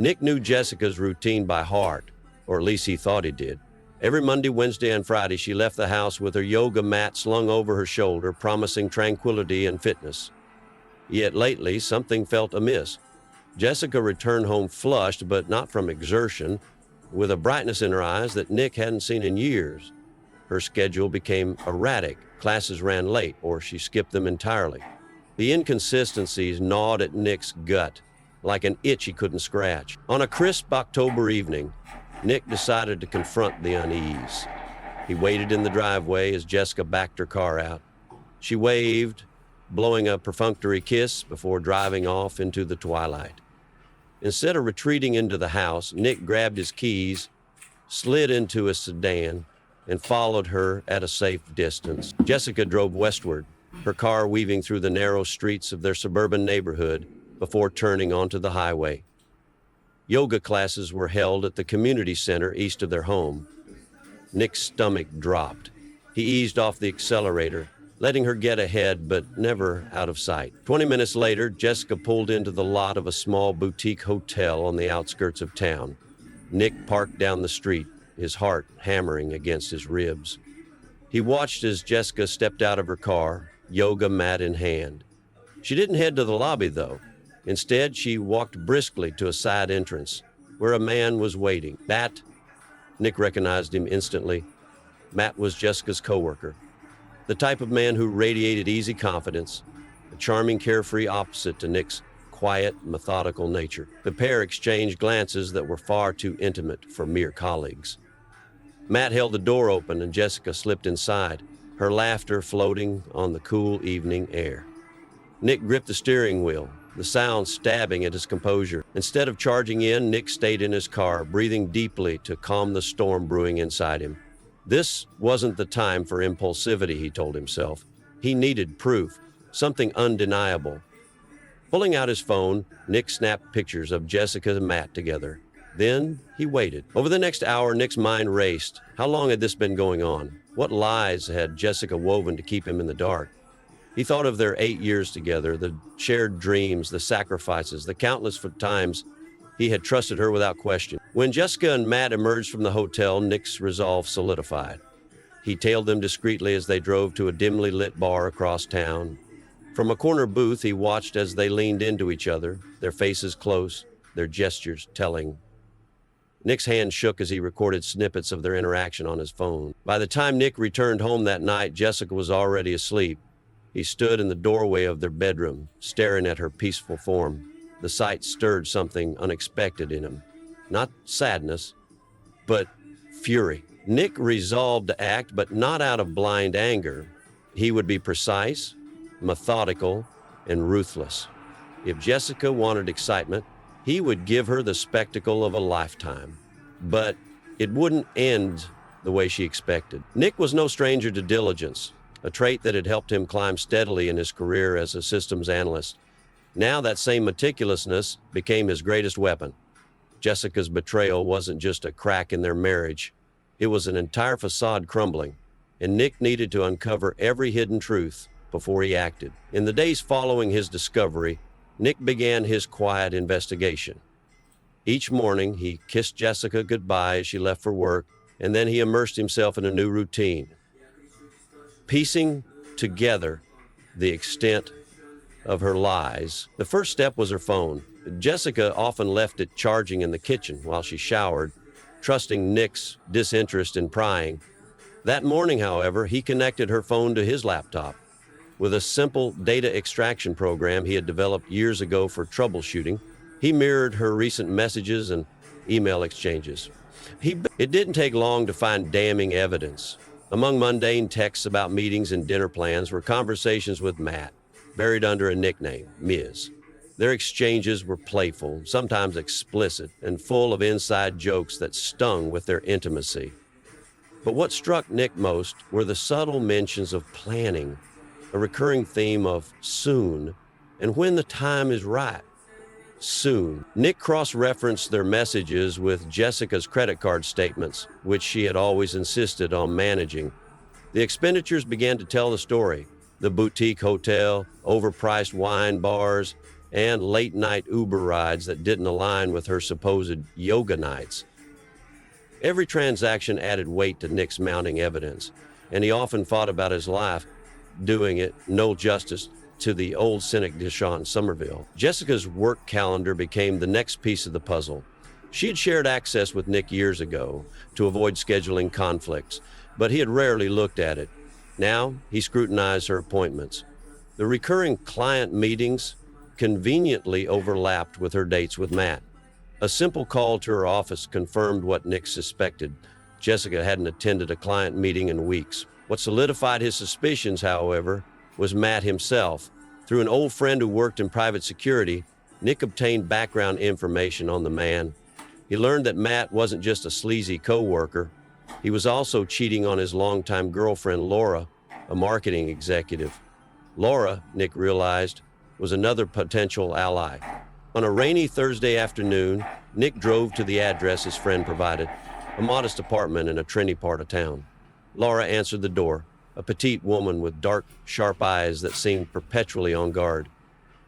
Nick knew Jessica's routine by heart, or at least he thought he did. Every Monday, Wednesday, and Friday, she left the house with her yoga mat slung over her shoulder, promising tranquility and fitness. Yet lately, something felt amiss. Jessica returned home flushed, but not from exertion, with a brightness in her eyes that Nick hadn't seen in years. Her schedule became erratic. Classes ran late, or she skipped them entirely. The inconsistencies gnawed at Nick's gut, like an itch he couldn't scratch. On a crisp October evening, Nick decided to confront the unease. He waited in the driveway as Jessica backed her car out. She waved, blowing a perfunctory kiss before driving off into the twilight. Instead of retreating into the house, Nick grabbed his keys, slid into a sedan, and followed her at a safe distance. Jessica drove westward, her car weaving through the narrow streets of their suburban neighborhood before turning onto the highway. Yoga classes were held at the community center east of their home. Nick's stomach dropped. He eased off the accelerator, letting her get ahead but never out of sight. 20 minutes later, Jessica pulled into the lot of a small boutique hotel on the outskirts of town. Nick parked down the street, his heart hammering against his ribs. He watched as Jessica stepped out of her car, yoga mat in hand. She didn't head to the lobby, though. Instead, she walked briskly to a side entrance, where a man was waiting. That, Nick recognized him instantly. Matt was Jessica's coworker, the type of man who radiated easy confidence, a charming, carefree opposite to Nick's quiet, methodical nature. The pair exchanged glances that were far too intimate for mere colleagues. Matt held the door open and Jessica slipped inside, her laughter floating on the cool evening air. Nick gripped the steering wheel, the sound stabbing at his composure. Instead of charging in, Nick stayed in his car, breathing deeply to calm the storm brewing inside him. This wasn't the time for impulsivity, he told himself. He needed proof, something undeniable. Pulling out his phone, Nick snapped pictures of Jessica and Matt together. Then he waited. Over the next hour, Nick's mind raced. How long had this been going on? What lies had Jessica woven to keep him in the dark? He thought of their 8 years together, the shared dreams, the sacrifices, the countless times he had trusted her without question. When Jessica and Matt emerged from the hotel, Nick's resolve solidified. He tailed them discreetly as they drove to a dimly lit bar across town. From a corner booth, he watched as they leaned into each other, their faces close, their gestures telling. Nick's hand shook as he recorded snippets of their interaction on his phone. By the time Nick returned home that night, Jessica was already asleep. He stood in the doorway of their bedroom, staring at her peaceful form. The sight stirred something unexpected in him. Not sadness, but fury. Nick resolved to act, but not out of blind anger. He would be precise, methodical, and ruthless. If Jessica wanted excitement, he would give her the spectacle of a lifetime. But it wouldn't end the way she expected. Nick was no stranger to diligence, a trait that had helped him climb steadily in his career as a systems analyst. Now that same meticulousness became his greatest weapon. Jessica's betrayal wasn't just a crack in their marriage. It was an entire facade crumbling, and Nick needed to uncover every hidden truth before he acted. In the days following his discovery, Nick began his quiet investigation. Each morning, he kissed Jessica goodbye as she left for work, and then he immersed himself in a new routine, piecing together the extent of her lies. The first step was her phone. Jessica often left it charging in the kitchen while she showered, trusting Nick's disinterest in prying. That morning, however, he connected her phone to his laptop. With a simple data extraction program he had developed years ago for troubleshooting, he mirrored her recent messages and email exchanges. It didn't take long to find damning evidence. Among mundane texts about meetings and dinner plans were conversations with Matt, buried under a nickname, Ms. Their exchanges were playful, sometimes explicit, and full of inside jokes that stung with their intimacy. But what struck Nick most were the subtle mentions of planning, a recurring theme of soon, and when the time is right. Soon. Nick cross-referenced their messages with Jessica's credit card statements, which she had always insisted on managing. The expenditures began to tell the story. The boutique hotel, overpriced wine bars, and late-night Uber rides that didn't align with her supposed yoga nights. Every transaction added weight to Nick's mounting evidence, and he often thought about his life, doing it no justice to the old cynic Deshaun Somerville. Jessica's work calendar became the next piece of the puzzle. She had shared access with Nick years ago to avoid scheduling conflicts, but he had rarely looked at it. Now, he scrutinized her appointments. The recurring client meetings conveniently overlapped with her dates with Matt. A simple call to her office confirmed what Nick suspected. Jessica hadn't attended a client meeting in weeks. What solidified his suspicions, however, was Matt himself. Through an old friend who worked in private security, Nick obtained background information on the man. He learned that Matt wasn't just a sleazy co-worker. He was also cheating on his longtime girlfriend, Laura, a marketing executive. Laura, Nick realized, was another potential ally. On a rainy Thursday afternoon, Nick drove to the address his friend provided, a modest apartment in a trendy part of town. Laura answered the door, a petite woman with dark, sharp eyes that seemed perpetually on guard.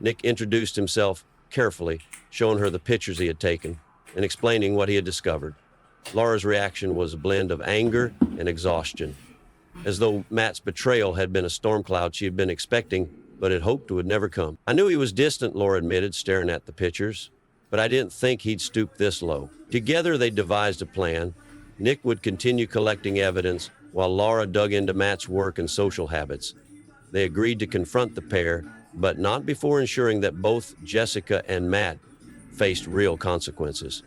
Nick introduced himself carefully, showing her the pictures he had taken and explaining what he had discovered. Laura's reaction was a blend of anger and exhaustion, as though Matt's betrayal had been a storm cloud she had been expecting but had hoped would never come. "I knew he was distant," Laura admitted, staring at the pictures, "but I didn't think he'd stoop this low." Together, they devised a plan. Nick would continue collecting evidence while Laura dug into Matt's work and social habits. They agreed to confront the pair, but not before ensuring that both Jessica and Matt faced real consequences.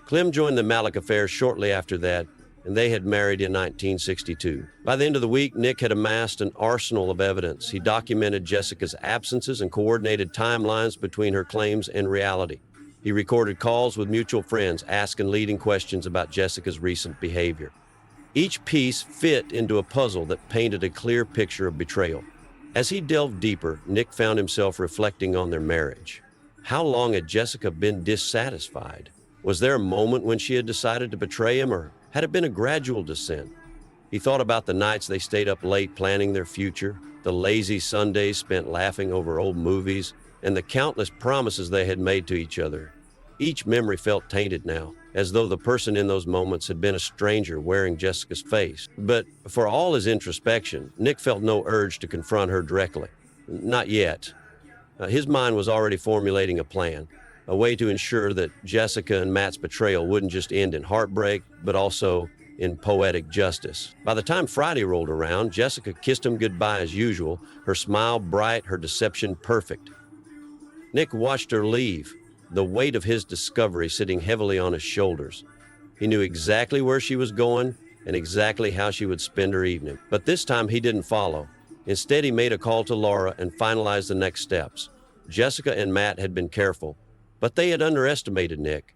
Clem joined the Malik affair shortly after that, and they had married in 1962. By the end of the week, Nick had amassed an arsenal of evidence. He documented Jessica's absences and coordinated timelines between her claims and reality. He recorded calls with mutual friends, asking leading questions about Jessica's recent behavior. Each piece fit into a puzzle that painted a clear picture of betrayal. As he delved deeper, Nick found himself reflecting on their marriage. How long had Jessica been dissatisfied? Was there a moment when she had decided to betray him, or had it been a gradual descent? He thought about the nights they stayed up late planning their future, the lazy Sundays spent laughing over old movies, and the countless promises they had made to each other. Each memory felt tainted now, as though the person in those moments had been a stranger wearing Jessica's face. But for all his introspection, Nick felt no urge to confront her directly. Not yet. His mind was already formulating a plan, a way to ensure that Jessica and Matt's betrayal wouldn't just end in heartbreak, but also in poetic justice. By the time Friday rolled around, Jessica kissed him goodbye as usual, her smile bright, her deception perfect. Nick watched her leave, the weight of his discovery sitting heavily on his shoulders. He knew exactly where she was going and exactly how she would spend her evening. But this time he didn't follow. Instead, he made a call to Laura and finalized the next steps. Jessica and Matt had been careful, but they had underestimated Nick.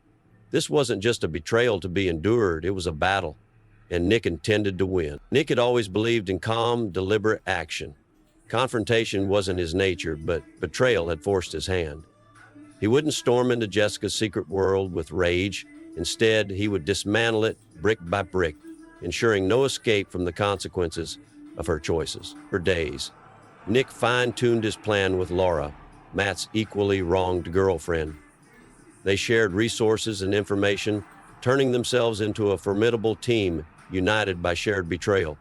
This wasn't just a betrayal to be endured, it was a battle, and Nick intended to win. Nick had always believed in calm, deliberate action. Confrontation wasn't his nature, but betrayal had forced his hand. He wouldn't storm into Jessica's secret world with rage. Instead, he would dismantle it brick by brick, ensuring no escape from the consequences of her choices. For days, Nick fine-tuned his plan with Laura, Matt's equally wronged girlfriend. They shared resources and information, turning themselves into a formidable team united by shared betrayal.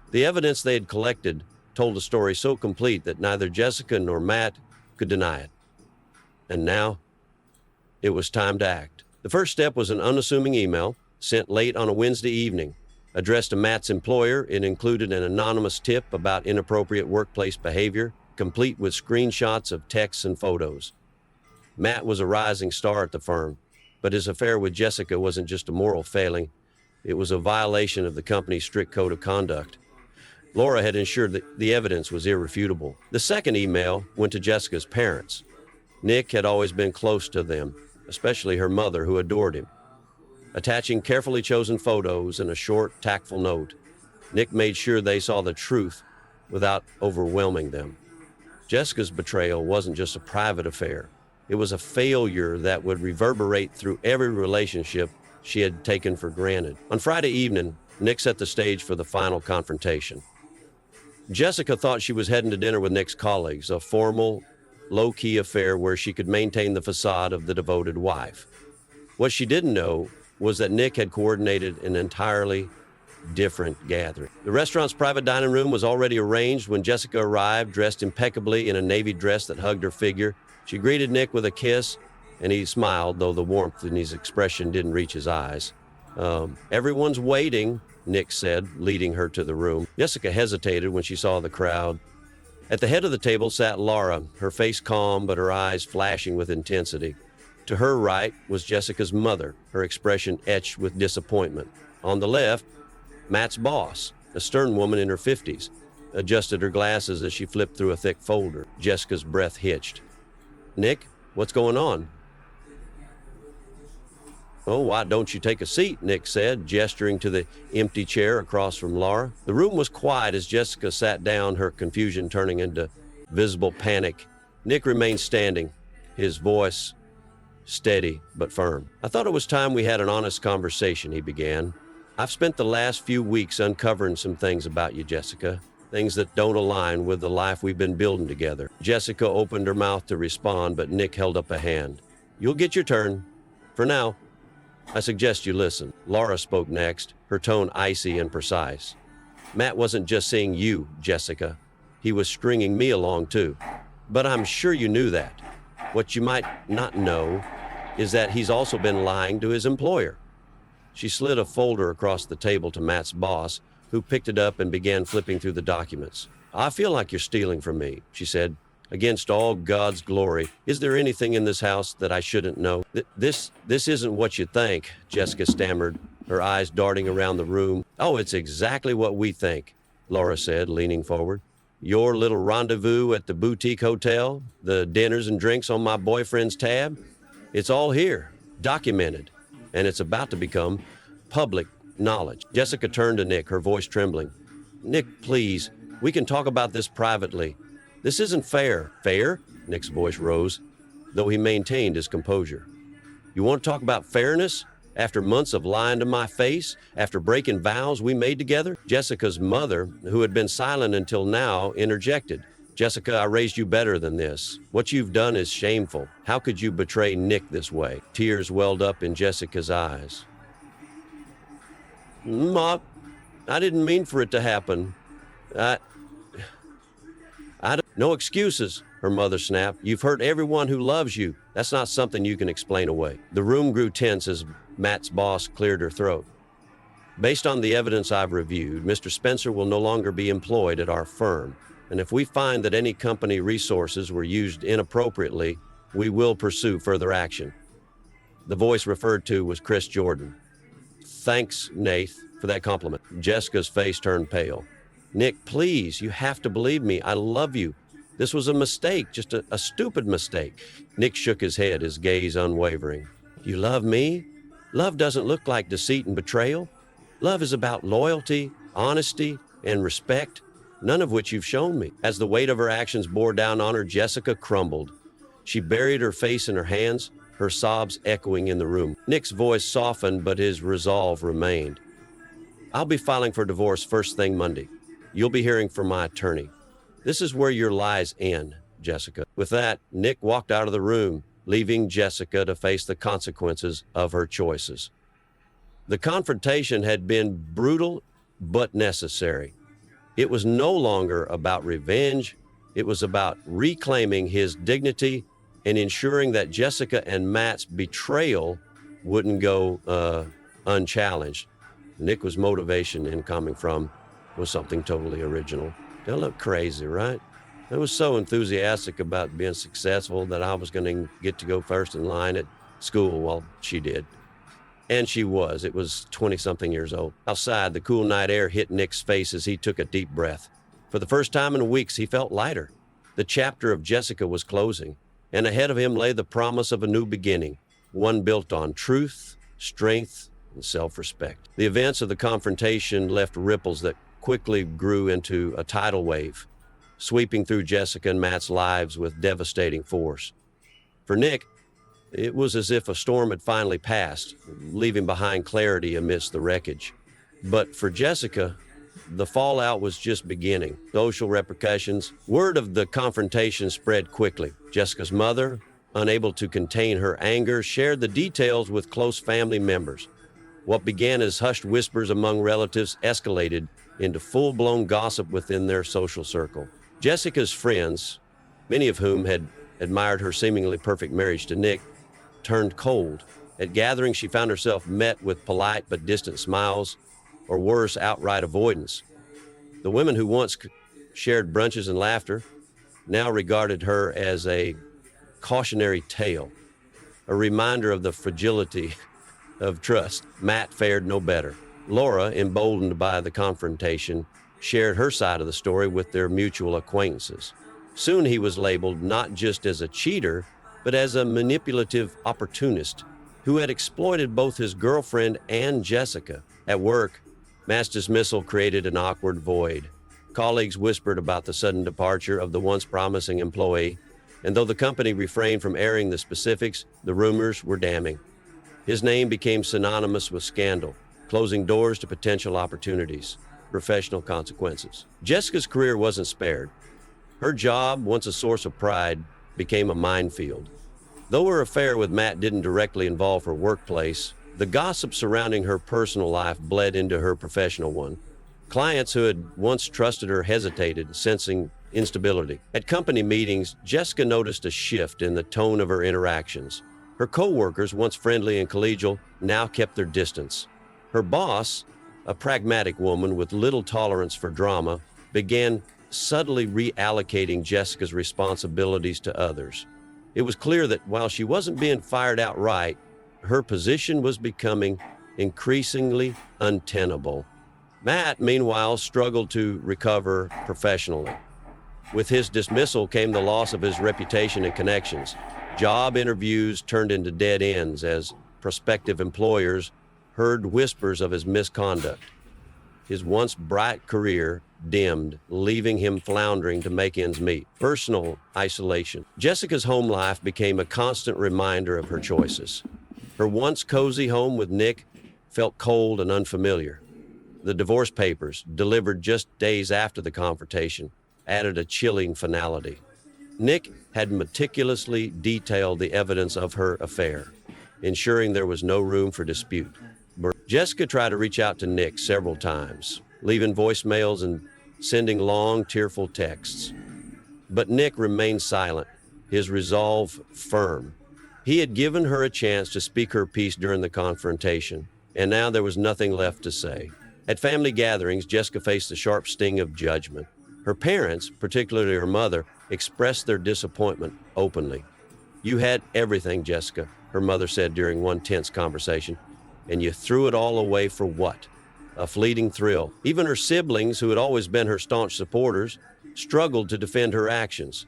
The evidence they had collected told a story so complete that neither Jessica nor Matt could deny it. And now, it was time to act. The first step was an unassuming email sent late on a Wednesday evening. Addressed to Matt's employer, it included an anonymous tip about inappropriate workplace behavior, complete with screenshots of texts and photos. Matt was a rising star at the firm, but his affair with Jessica wasn't just a moral failing. It was a violation of the company's strict code of conduct. Laura had ensured that the evidence was irrefutable. The second email went to Jessica's parents. Nick had always been close to them, especially her mother, who adored him. Attaching carefully chosen photos and a short, tactful note, Nick made sure they saw the truth without overwhelming them. Jessica's betrayal wasn't just a private affair. It was a failure that would reverberate through every relationship she had taken for granted. On Friday evening, Nick set the stage for the final confrontation. Jessica thought she was heading to dinner with Nick's colleagues, a formal, low-key affair where she could maintain the facade of the devoted wife. What she didn't know was that Nick had coordinated an entirely different gathering. The restaurant's private dining room was already arranged when Jessica arrived, dressed impeccably in a navy dress that hugged her figure. She greeted Nick with a kiss, and he smiled, though the warmth in his expression didn't reach his eyes. Everyone's waiting, Nick said, leading her to the room. Jessica hesitated when she saw the crowd. At the head of the table sat Laura, her face calm but her eyes flashing with intensity. To her right was Jessica's mother, her expression etched with disappointment. On the left, Matt's boss, a stern woman in her 50s, adjusted her glasses as she flipped through a thick folder. Jessica's breath hitched. "Nick, what's going on?" "Oh, why don't you take a seat?" Nick said, gesturing to the empty chair across from Laura. The room was quiet as Jessica sat down, her confusion turning into visible panic. Nick remained standing, his voice steady but firm. "I thought it was time we had an honest conversation," he began. "I've spent the last few weeks uncovering some things about you, Jessica, things that don't align with the life we've been building together." Jessica opened her mouth to respond, but Nick held up a hand. "You'll get your turn. For now, I suggest you listen." Laura spoke next, her tone icy and precise. "Matt wasn't just seeing you, Jessica. He was stringing me along too. But I'm sure you knew that. What you might not know is that he's also been lying to his employer." She slid a folder across the table to Matt's boss, who picked it up and began flipping through the documents. "I feel like you're stealing from me," she said. "Against all God's glory, is there anything in this house that I shouldn't know?" This isn't what you think," Jessica stammered, her eyes darting around the room. "Oh, it's exactly what we think," Laura said, leaning forward. "Your little rendezvous at the boutique hotel, the dinners and drinks on my boyfriend's tab, it's all here, documented, and it's about to become public knowledge." Jessica turned to Nick, her voice trembling. "Nick, please, we can talk about this privately. This isn't fair." "Fair?" Nick's voice rose, though he maintained his composure. "You want to talk about fairness? After months of lying to my face, after breaking vows we made together?" Jessica's mother, who had been silent until now, interjected. "Jessica, I raised you better than this. What you've done is shameful. How could you betray Nick this way?" Tears welled up in Jessica's eyes. "Ma, I didn't mean for it to happen. No excuses," her mother snapped. "You've hurt everyone who loves you. That's not something you can explain away." The room grew tense as Matt's boss cleared her throat. "Based on the evidence I've reviewed, Mr. Spencer will no longer be employed at our firm. And if we find that any company resources were used inappropriately, we will pursue further action." The voice referred to was Chris Jordan. "Thanks, Nath, for that compliment." Jessica's face turned pale. "Nick, please, you have to believe me. I love you. This was a mistake, just a stupid mistake." Nick shook his head, his gaze unwavering. "You love me? Love doesn't look like deceit and betrayal. Love is about loyalty, honesty, and respect, none of which you've shown me." As the weight of her actions bore down on her, Jessica crumbled. She buried her face in her hands, her sobs echoing in the room. Nick's voice softened, but his resolve remained. "I'll be filing for divorce first thing Monday. You'll be hearing from my attorney. This is where your lies end, Jessica." With that, Nick walked out of the room, leaving Jessica to face the consequences of her choices. The confrontation had been brutal but necessary. It was no longer about revenge. It was about reclaiming his dignity and ensuring that Jessica and Matt's betrayal wouldn't go unchallenged. Nick's motivation in coming from was something totally original. They look crazy, right? I was so enthusiastic about being successful that I was going to get to go first in line at school while she did. And she was. It was 20-something years old. Outside, the cool night air hit Nick's face as he took a deep breath. For the first time in weeks, he felt lighter. The chapter of Jessica was closing, and ahead of him lay the promise of a new beginning, one built on truth, strength, and self-respect. The events of the confrontation left ripples that quickly grew into a tidal wave, sweeping through Jessica and Matt's lives with devastating force. For Nick, it was as if a storm had finally passed, leaving behind clarity amidst the wreckage. But for Jessica, the fallout was just beginning. Social repercussions. Word of the confrontation spread quickly. Jessica's mother, unable to contain her anger, shared the details with close family members. What began as hushed whispers among relatives escalated into full-blown gossip within their social circle. Jessica's friends, many of whom had admired her seemingly perfect marriage to Nick, turned cold. At gatherings, she found herself met with polite but distant smiles, or worse, outright avoidance. The women who once shared brunches and laughter now regarded her as a cautionary tale, a reminder of the fragility of trust. Matt fared no better. Laura, emboldened by the confrontation, shared her side of the story with their mutual acquaintances. Soon he was labeled not just as a cheater, but as a manipulative opportunist who had exploited both his girlfriend and Jessica. At work, mass dismissal created an awkward void. Colleagues whispered about the sudden departure of the once promising employee, and though the company refrained from airing the specifics, the rumors were damning. His name became synonymous with scandal, closing doors to potential opportunities, professional consequences. Jessica's career wasn't spared. Her job, once a source of pride, became a minefield. Though her affair with Matt didn't directly involve her workplace, the gossip surrounding her personal life bled into her professional one. Clients who had once trusted her hesitated, sensing instability. At company meetings, Jessica noticed a shift in the tone of her interactions. Her co-workers, once friendly and collegial, now kept their distance. Her boss, a pragmatic woman with little tolerance for drama, began subtly reallocating Jessica's responsibilities to others. It was clear that while she wasn't being fired outright, her position was becoming increasingly untenable. Matt, meanwhile, struggled to recover professionally. With his dismissal came the loss of his reputation and connections. Job interviews turned into dead ends as prospective employers heard whispers of his misconduct. His once bright career dimmed, leaving him floundering to make ends meet. Personal isolation. Jessica's home life became a constant reminder of her choices. Her once cozy home with Nick felt cold and unfamiliar. The divorce papers, delivered just days after the confrontation, added a chilling finality. Nick had meticulously detailed the evidence of her affair, ensuring there was no room for dispute. Jessica tried to reach out to Nick several times, leaving voicemails and sending long, tearful texts. But Nick remained silent, his resolve firm. He had given her a chance to speak her piece during the confrontation, and now there was nothing left to say. At family gatherings, Jessica faced the sharp sting of judgment. Her parents, particularly her mother, expressed their disappointment openly. "You had everything, Jessica," her mother said during one tense conversation, "and you threw it all away for what? A fleeting thrill." Even her siblings, who had always been her staunch supporters, struggled to defend her actions.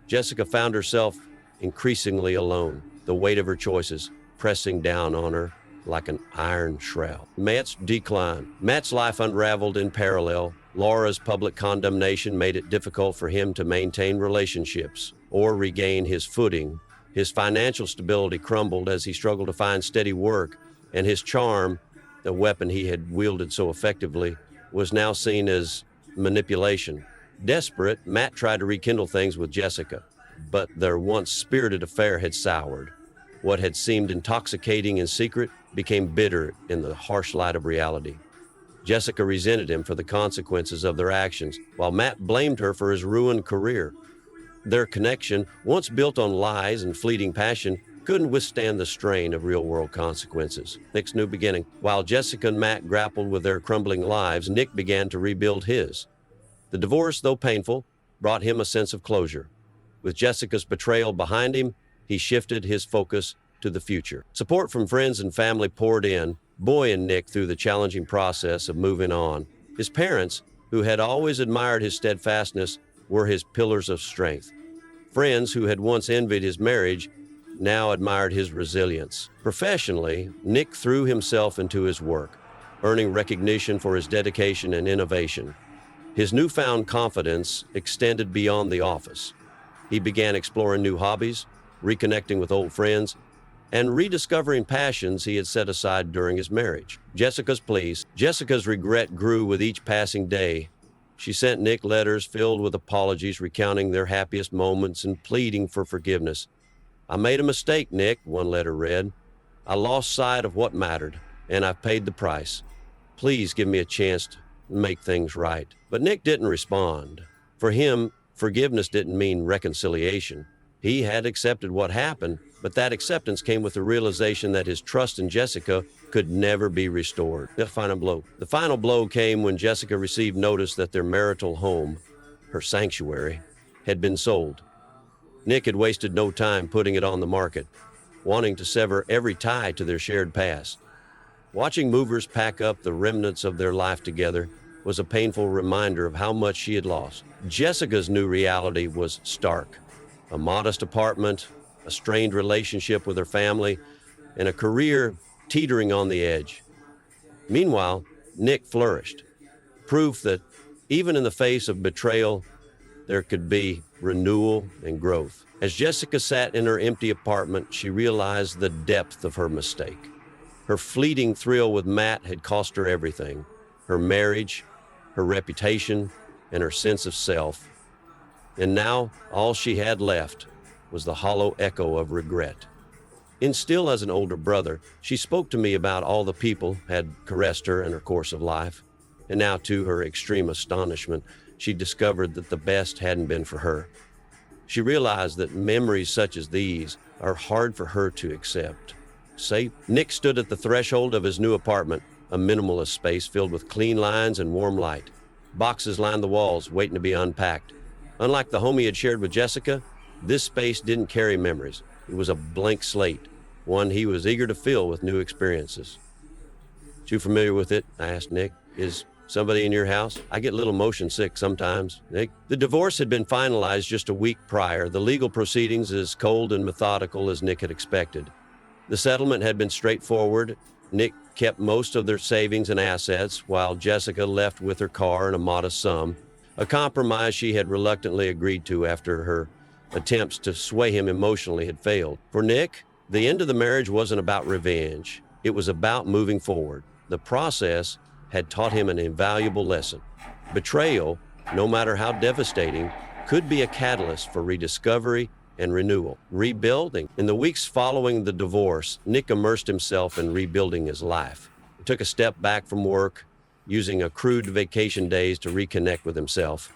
Jessica found herself increasingly alone, the weight of her choices pressing down on her like an iron shroud. Matt's decline. Matt's life unraveled in parallel. Laura's public condemnation made it difficult for him to maintain relationships or regain his footing. His financial stability crumbled as he struggled to find steady work, and his charm, the weapon he had wielded so effectively, was now seen as manipulation. Desperate, Matt tried to rekindle things with Jessica, but their once spirited affair had soured. What had seemed intoxicating in secret became bitter in the harsh light of reality. Jessica resented him for the consequences of their actions, while Matt blamed her for his ruined career. Their connection, once built on lies and fleeting passion, couldn't withstand the strain of real-world consequences. Nick's new beginning. While Jessica and Matt grappled with their crumbling lives, Nick began to rebuild his. The divorce, though painful, brought him a sense of closure. With Jessica's betrayal behind him, he shifted his focus to the future. Support from friends and family poured in, buoying Nick through the challenging process of moving on. His parents, who had always admired his steadfastness, were his pillars of strength. Friends who had once envied his marriage now admired his resilience. Professionally, Nick threw himself into his work, earning recognition for his dedication and innovation. His newfound confidence extended beyond the office. He began exploring new hobbies, reconnecting with old friends, and rediscovering passions he had set aside during his marriage. Jessica's regret grew with each passing day. She sent Nick letters filled with apologies, recounting their happiest moments and pleading for forgiveness. "I made a mistake, Nick," one letter read. "I lost sight of what mattered, and I've paid the price. Please give me a chance to make things right." But Nick didn't respond. For him, forgiveness didn't mean reconciliation. He had accepted what happened, but that acceptance came with the realization that his trust in Jessica could never be restored. The final blow came when Jessica received notice that their marital home, her sanctuary, had been sold. Nick had wasted no time putting it on the market, wanting to sever every tie to their shared past. Watching movers pack up the remnants of their life together was a painful reminder of how much she had lost. Jessica's new reality was stark. A modest apartment, a strained relationship with her family, and a career teetering on the edge. Meanwhile, Nick flourished, proof that even in the face of betrayal, there could be renewal and growth. As Jessica sat in her empty apartment, she realized the depth of her mistake. Her fleeting thrill with Matt had cost her everything: her marriage, her reputation, and her sense of self. And now, all she had left was the hollow echo of regret. And still as an older brother, she spoke to me about all the people had caressed her in her course of life. And now, to her extreme astonishment, she discovered that the best hadn't been for her. She realized that memories such as these are hard for her to accept. Nick stood at the threshold of his new apartment, a minimalist space filled with clean lines and warm light. Boxes lined the walls, waiting to be unpacked. Unlike the home he had shared with Jessica, this space didn't carry memories. It was a blank slate, one he was eager to fill with new experiences. "Too familiar with it?" I asked Nick. "Is somebody in your house? I get a little motion sick sometimes." Nick. The divorce had been finalized just a week prior, the legal proceedings as cold and methodical as Nick had expected. The settlement had been straightforward. Nick kept most of their savings and assets, while Jessica left with her car and a modest sum, a compromise she had reluctantly agreed to after her attempts to sway him emotionally had failed. For Nick, the end of the marriage wasn't about revenge. It was about moving forward. The process had taught him an invaluable lesson. Betrayal, no matter how devastating, could be a catalyst for rediscovery and renewal. Rebuilding. In the weeks following the divorce, Nick immersed himself in rebuilding his life. He took a step back from work, using accrued vacation days to reconnect with himself.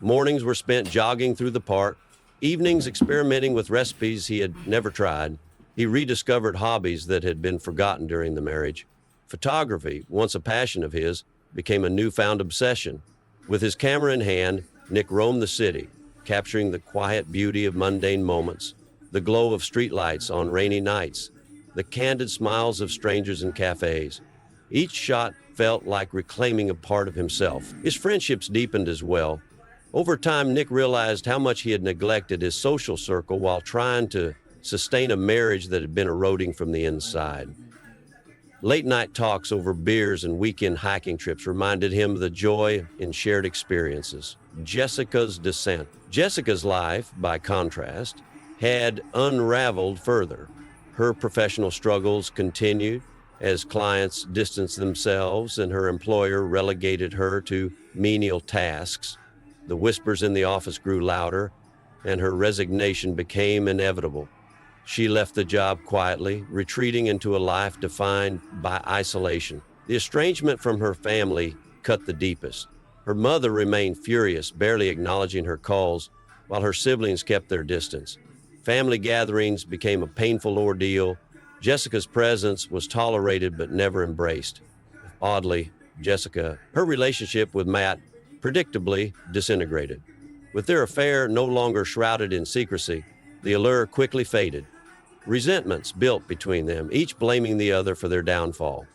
Mornings were spent jogging through the park, evenings experimenting with recipes he had never tried. He rediscovered hobbies that had been forgotten during the marriage. Photography, once a passion of his, became a newfound obsession. With his camera in hand, Nick roamed the city, capturing the quiet beauty of mundane moments, the glow of streetlights on rainy nights, the candid smiles of strangers in cafes. Each shot felt like reclaiming a part of himself. His friendships deepened as well. Over time, Nick realized how much he had neglected his social circle while trying to sustain a marriage that had been eroding from the inside. Late-night talks over beers and weekend hiking trips reminded him of the joy in shared experiences. Jessica's descent. Jessica's life, by contrast, had unraveled further. Her professional struggles continued as clients distanced themselves and her employer relegated her to menial tasks. The whispers in the office grew louder, and her resignation became inevitable. She left the job quietly, retreating into a life defined by isolation. The estrangement from her family cut the deepest. Her mother remained furious, barely acknowledging her calls, while her siblings kept their distance. Family gatherings became a painful ordeal. Jessica's presence was tolerated but never embraced. Oddly, her relationship with Matt predictably disintegrated. With their affair no longer shrouded in secrecy, the allure quickly faded. Resentments built between them, each blaming the other for their downfall.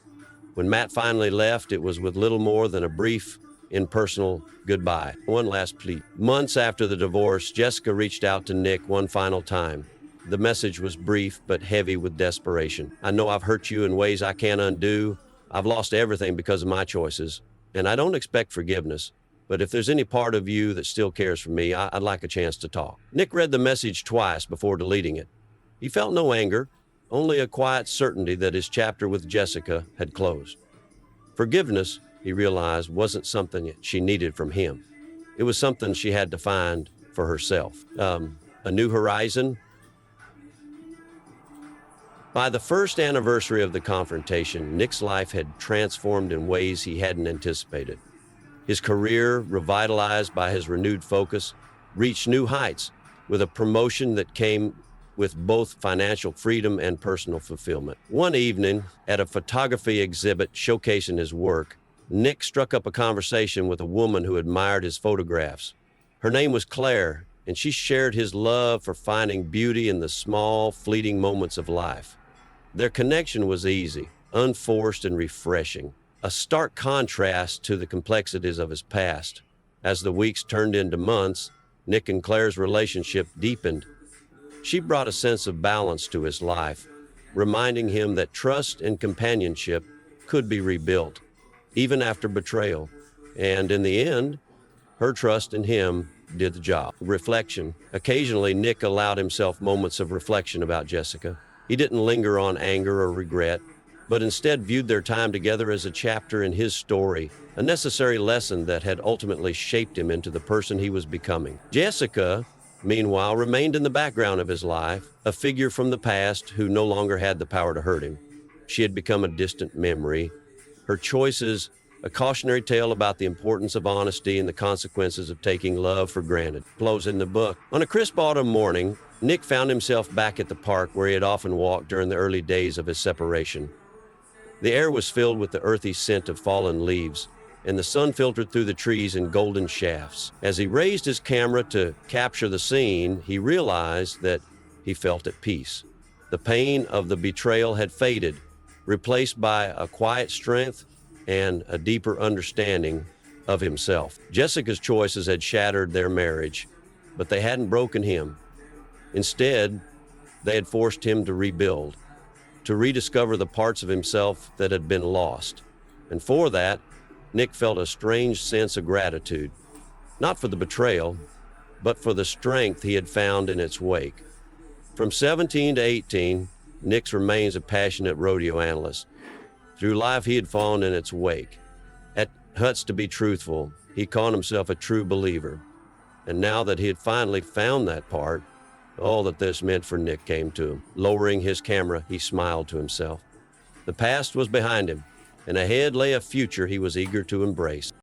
When Matt finally left, it was with little more than a brief, impersonal goodbye. One last plea. Months after the divorce, Jessica reached out to Nick one final time. The message was brief but heavy with desperation. "I know I've hurt you in ways I can't undo. I've lost everything because of my choices, and I don't expect forgiveness. But if there's any part of you that still cares for me, I'd like a chance to talk." Nick read the message twice before deleting it. He felt no anger, only a quiet certainty that his chapter with Jessica had closed. Forgiveness, he realized, wasn't something she needed from him. It was something she had to find for herself. A new horizon. By the first anniversary of the confrontation, Nick's life had transformed in ways he hadn't anticipated. His career, revitalized by his renewed focus, reached new heights with a promotion that came with both financial freedom and personal fulfillment. One evening, at a photography exhibit showcasing his work, Nick struck up a conversation with a woman who admired his photographs. Her name was Claire, and she shared his love for finding beauty in the small, fleeting moments of life. Their connection was easy, unforced, and refreshing, a stark contrast to the complexities of his past. As the weeks turned into months, Nick and Claire's relationship deepened. She brought a sense of balance to his life, reminding him that trust and companionship could be rebuilt, even after betrayal. And in the end, her trust in him did the job. Reflection. Occasionally, Nick allowed himself moments of reflection about Jessica. He didn't linger on anger or regret, but instead viewed their time together as a chapter in his story, a necessary lesson that had ultimately shaped him into the person he was becoming. Jessica, meanwhile, remained in the background of his life, a figure from the past who no longer had the power to hurt him. She had become a distant memory. Her choices, a cautionary tale about the importance of honesty and the consequences of taking love for granted. Close in the book. On a crisp autumn morning, Nick found himself back at the park where he had often walked during the early days of his separation. The air was filled with the earthy scent of fallen leaves, and the sun filtered through the trees in golden shafts. As he raised his camera to capture the scene, he realized that he felt at peace. The pain of the betrayal had faded, replaced by a quiet strength and a deeper understanding of himself. Jessica's choices had shattered their marriage, but they hadn't broken him. Instead, they had forced him to rebuild, to rediscover the parts of himself that had been lost. And for that, Nick felt a strange sense of gratitude, not for the betrayal, but for the strength he had found in its wake. From 17 to 18, Nick remains a passionate rodeo analyst. Through life, he had fallen in its wake. At Huts, to be truthful, he called himself a true believer. And now that he had finally found that part, all that this meant for Nick came to him. Lowering his camera, he smiled to himself. The past was behind him, and ahead lay a future he was eager to embrace.